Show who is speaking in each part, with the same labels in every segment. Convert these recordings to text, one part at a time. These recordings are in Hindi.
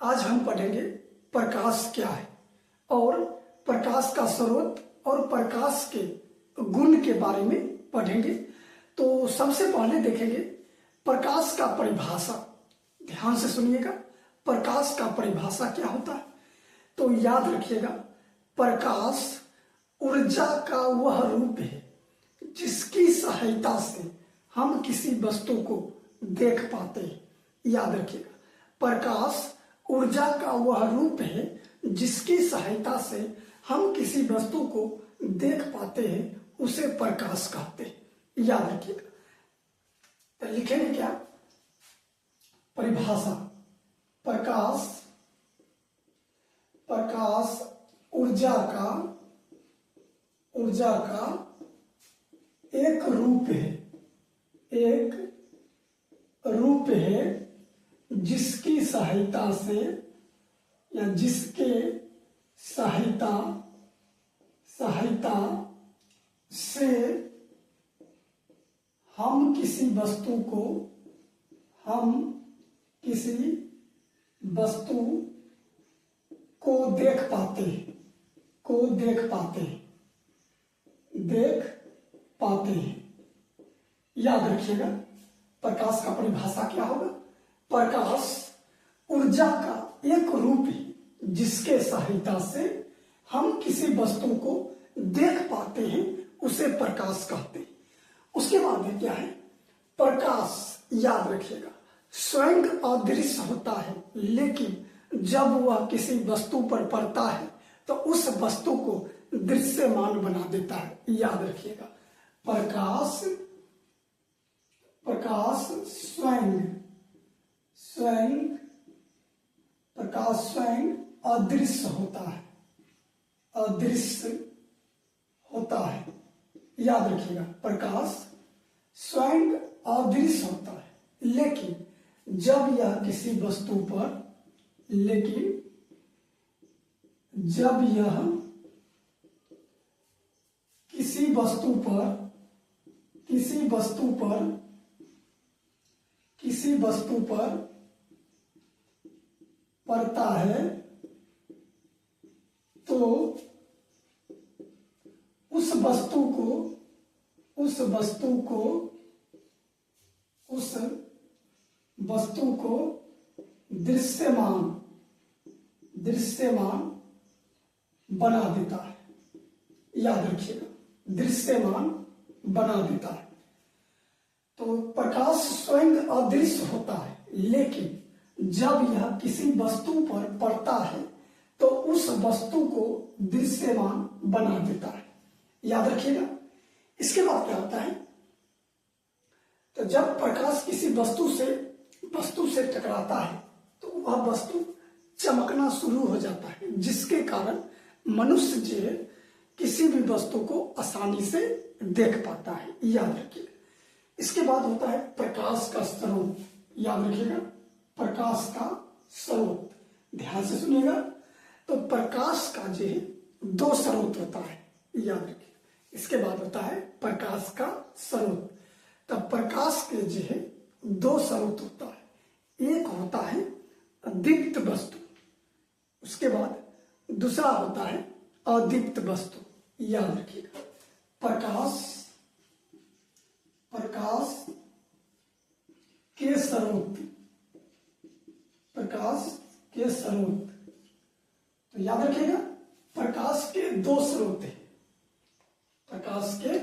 Speaker 1: आज हम पढ़ेंगे प्रकाश क्या है और प्रकाश का स्रोत और प्रकाश के गुण के बारे में पढ़ेंगे। तो सबसे पहले देखेंगे प्रकाश का परिभाषा। ध्यान से सुनिएगा, प्रकाश का परिभाषा क्या होता है। तो याद रखिएगा, प्रकाश ऊर्जा का वह रूप है जिसकी सहायता से हम किसी वस्तु को देख पाते हैं। याद रखिएगा, प्रकाश ऊर्जा का वह रूप है जिसकी सहायता से हम किसी वस्तु को देख पाते हैं, उसे प्रकाश कहते हैं। याद रखिएगा। तो लिखेंगे क्या परिभाषा। प्रकाश प्रकाश ऊर्जा का एक रूप है जिसकी सहायता से या जिसके सहायता से हम किसी वस्तु को देख पाते हैं। याद रखिएगा, प्रकाश का परिभाषा क्या होगा। प्रकाश ऊर्जा का एक रूप है जिसके सहायता से हम किसी वस्तु को देख पाते हैं, उसे प्रकाश कहते हैं। उसके बाद में क्या है प्रकाश। याद रखिएगा, स्वयं अदृश्य होता है, लेकिन जब वह किसी वस्तु पर पड़ता है तो उस वस्तु को दृश्यमान बना देता है। याद रखिएगा, प्रकाश स्वयं अदृश्य होता है। याद रखिएगा, प्रकाश स्वयं अदृश्य होता है, लेकिन जब यह किसी वस्तु पर किसी वस्तु पर पड़ता है तो उस वस्तु को दृश्यमान बना देता है। याद रखिएगा, दृश्यमान बना देता है। तो प्रकाश स्वयं अदृश्य होता है, लेकिन जब यह किसी वस्तु पर पड़ता है तो उस वस्तु को दृश्यमान बना देता है। याद रखिएगा। इसके बाद क्या होता है, तो जब प्रकाश किसी वस्तु से टकराता है तो वह वस्तु चमकना शुरू हो जाता है, जिसके कारण मनुष्य जो है किसी भी वस्तु को आसानी से देख पाता है। याद रखिएगा। इसके बाद होता है प्रकाश का स्रोत। याद रखिएगा, प्रकाश का स्रोत। ध्यान से सुनिएगा। तो प्रकाश का जो है दो स्रोत होता है। याद रखिएगा। इसके बाद होता है प्रकाश का स्रोत। तब प्रकाश के जो है दो स्रोत होता है। एक होता है दीप्त वस्तु, उसके बाद दूसरा होता है अदीप्त वस्तु। याद रखिएगा, प्रकाश के स्रोत। तो याद रखिएगा, प्रकाश के दो स्रोत हैं। प्रकाश के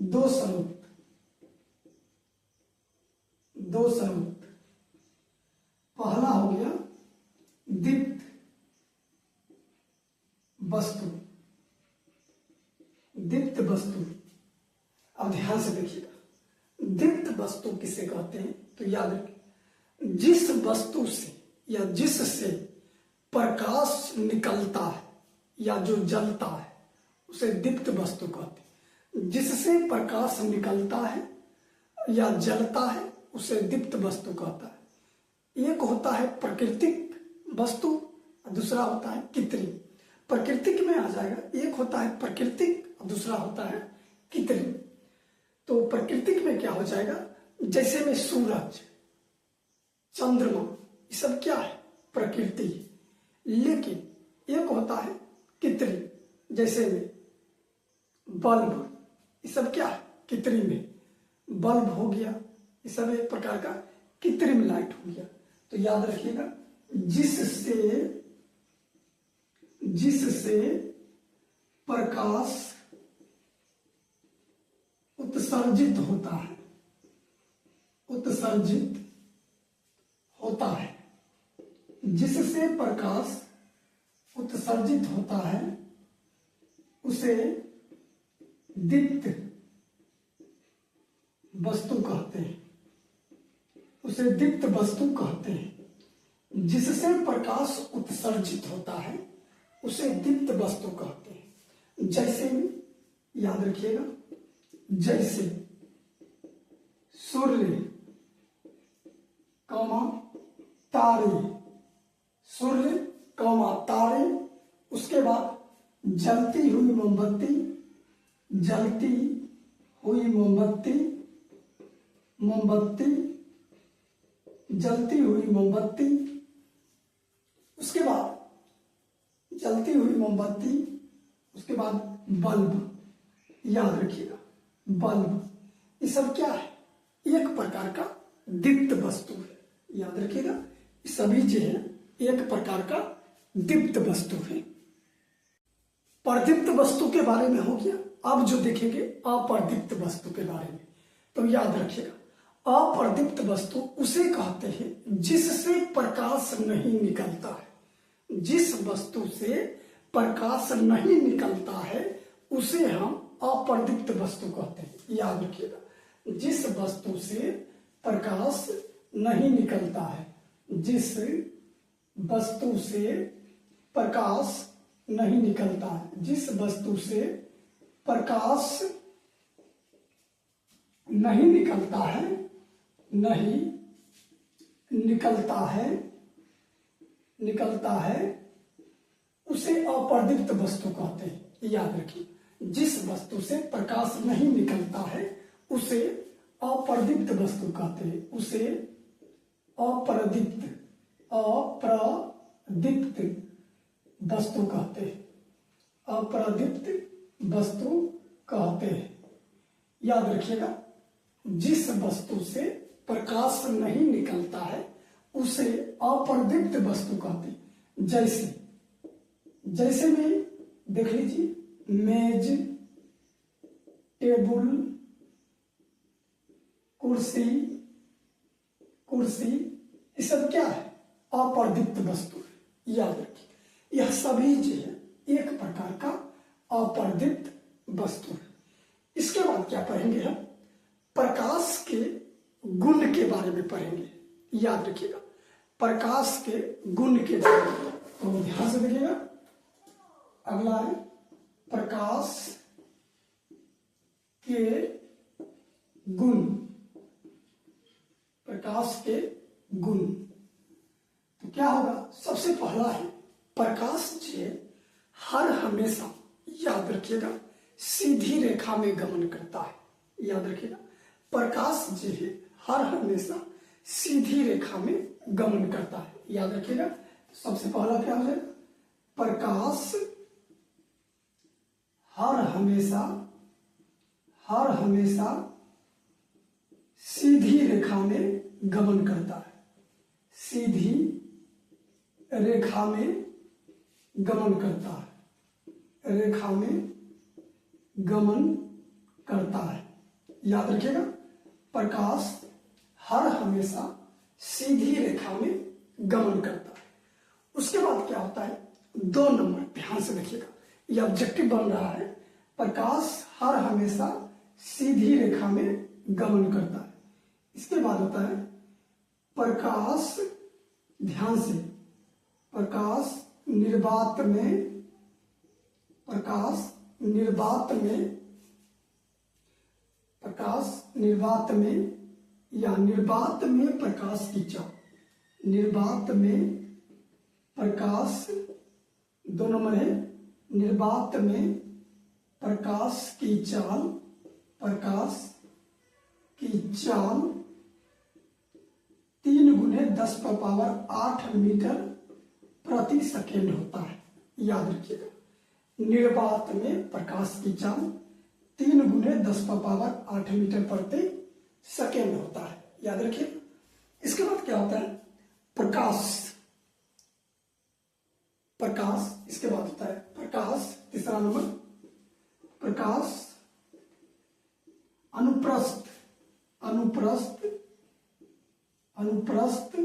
Speaker 1: दो स्रोत। पहला हो गया दीप्त वस्तु। अब ध्यान से देखिएगा, दीप्त वस्तु किसे कहते हैं। तो याद रखिए, जिस वस्तु से या जिससे प्रकाश निकलता है या जो जलता है उसे दीप्त वस्तु कहते हैं। जिससे प्रकाश निकलता है या जलता है उसे दीप्त वस्तु कहता है। एक होता है प्राकृतिक वस्तु, दूसरा होता है कृत्रिम। प्राकृतिक में आ जाएगा, एक होता है प्राकृतिक और दूसरा होता है कृत्रिम। तो प्रकृति में क्या हो जाएगा, जैसे में सूरज, चंद्रमा, ये सब क्या है, प्रकृति। लेकिन एक होता है कृत्रिम, जैसे में बल्ब, ये सब क्या है, कृत्रिम है। बल्ब हो गया, ये सब एक प्रकार का कृत्रिम लाइट हो गया। तो याद रखिएगा, जिससे प्रकाश उत्सर्जित होता है, जिससे प्रकाश उत्सर्जित होता है उसे दीप्त वस्तु कहते हैं, जिससे प्रकाश उत्सर्जित होता है उसे दीप्त वस्तु कहते हैं। जैसे में याद रखिएगा, जैसे सूर्य कौमा तारे, उसके बाद जलती हुई मोमबत्ती, उसके बाद बल्ब, याद रखिएगा बल्ब, ये सब क्या है, एक प्रकार का दीप्त वस्तु है। याद रखिएगा, सभी जो है एक प्रकार का दीप्त वस्तु है। प्रदीप्त वस्तु के बारे में हो गया। अब जो देखेंगे अप्रदीप्त वस्तु के बारे में, तो याद रखिएगा, अप्रदीप्त वस्तु उसे कहते हैं जिससे प्रकाश नहीं निकलता है। जिस वस्तु से प्रकाश नहीं निकलता है उसे हम अप्रदीप्त वस्तु कहते हैं। याद रखिएगा, जिस वस्तु से प्रकाश नहीं निकलता है, जिस वस्तु से प्रकाश नहीं निकलता है, जिस वस्तु से प्रकाश नहीं निकलता है उसे अप्रदीप्त वस्तु कहते हैं। याद रखिए, जिस वस्तु से प्रकाश नहीं निकलता है उसे अप्रदीप्त वस्तु कहते हैं, उसे अप्रदीप्त वस्तु कहते हैं, अप्रदीप्त वस्तु कहते हैं। याद रखिएगा, जिस वस्तु से प्रकाश नहीं निकलता है उसे अप्रदीप्त वस्तु कहते हैं। जैसे में देख लीजिए, मेज, टेबल, कुर्सी, ये सब क्या है, अप्रदीप्त वस्तु है। याद रखिए, यह सभी जो है एक प्रकार का अप्रदीप्त वस्तु है। इसके बाद क्या पढ़ेंगे हम, प्रकाश के गुण के बारे में पढ़ेंगे। याद रखिएगा, प्रकाश के गुण के बारे में, तो ध्यान से देखिएगा। अगला है प्रकाश के गुण, तो क्या होगा, सबसे पहला है प्रकाश जो है हर हमेशा, याद रखिएगा, सीधी रेखा में गमन करता है। याद रखिएगा, प्रकाश जो है हर हमेशा सीधी रेखा में गमन करता है। याद रखिएगा, सबसे पहला क्या हो जाएगा, प्रकाश हर हमेशा सीधी रेखा में गमन करता है, सीधी रेखा में गमन करता है, रेखा में गमन करता है। याद रखिएगा, प्रकाश हर हमेशा सीधी रेखा में गमन करता है। उसके बाद क्या होता है, 2 नंबर, ध्यान से देखिएगा, यह ऑब्जेक्टिव बन रहा है, प्रकाश हर हमेशा सीधी रेखा में गमन करता है। इसके बाद होता है प्रकाश, ध्यान से, प्रकाश निर्वात में या निर्वात में प्रकाश की चाल, निर्वात में प्रकाश, 2 नंबर है, निर्वात में प्रकाश की चाल, प्रकाश चाल 3 गुने 10 पर पावर 8 मीटर प्रति सेकेंड होता है। याद रखिएगा, निर्वात में प्रकाश की चाल 3 गुने 10 पर पावर 8 मीटर प्रति सेकेंड होता है। याद रखिए। इसके बाद क्या होता है, प्रकाश। प्रकाश इसके बाद होता है प्रकाश। तीसरा नंबर प्रकाश अनुप्रस्थ। अनुप्रस्थ अनुप्रस्थ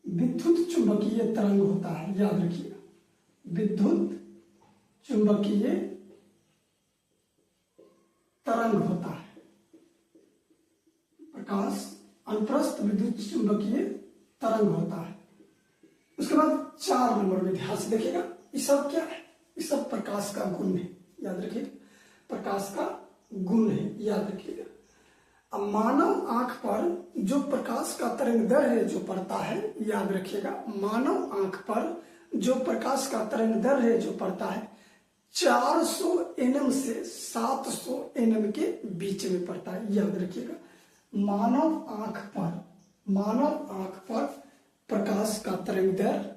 Speaker 1: विद्युत चुंबकीय तरंग होता है। याद रखिएगा, विद्युत चुंबकीय तरंग होता है। प्रकाश अनुप्रस्थ विद्युत चुंबकीय तरंग होता है। उसके बाद 4 नंबर में ध्यान से देखिएगा, ये सब क्या है, ये सब प्रकाश का गुण है। याद रखिएगा, प्रकाश का गुण है। याद रखिएगा। अब मानव आंख पर जो प्रकाश का तरंग दैर्घ्य जो पड़ता है, याद रखिएगा, मानव आंख पर जो प्रकाश का तरंग दैर्घ्य जो पड़ता है 400 nm से 700 nm के बीच में पड़ता है। याद रखिएगा, मानव आंख पर प्रकाश का तरंग दैर्घ्य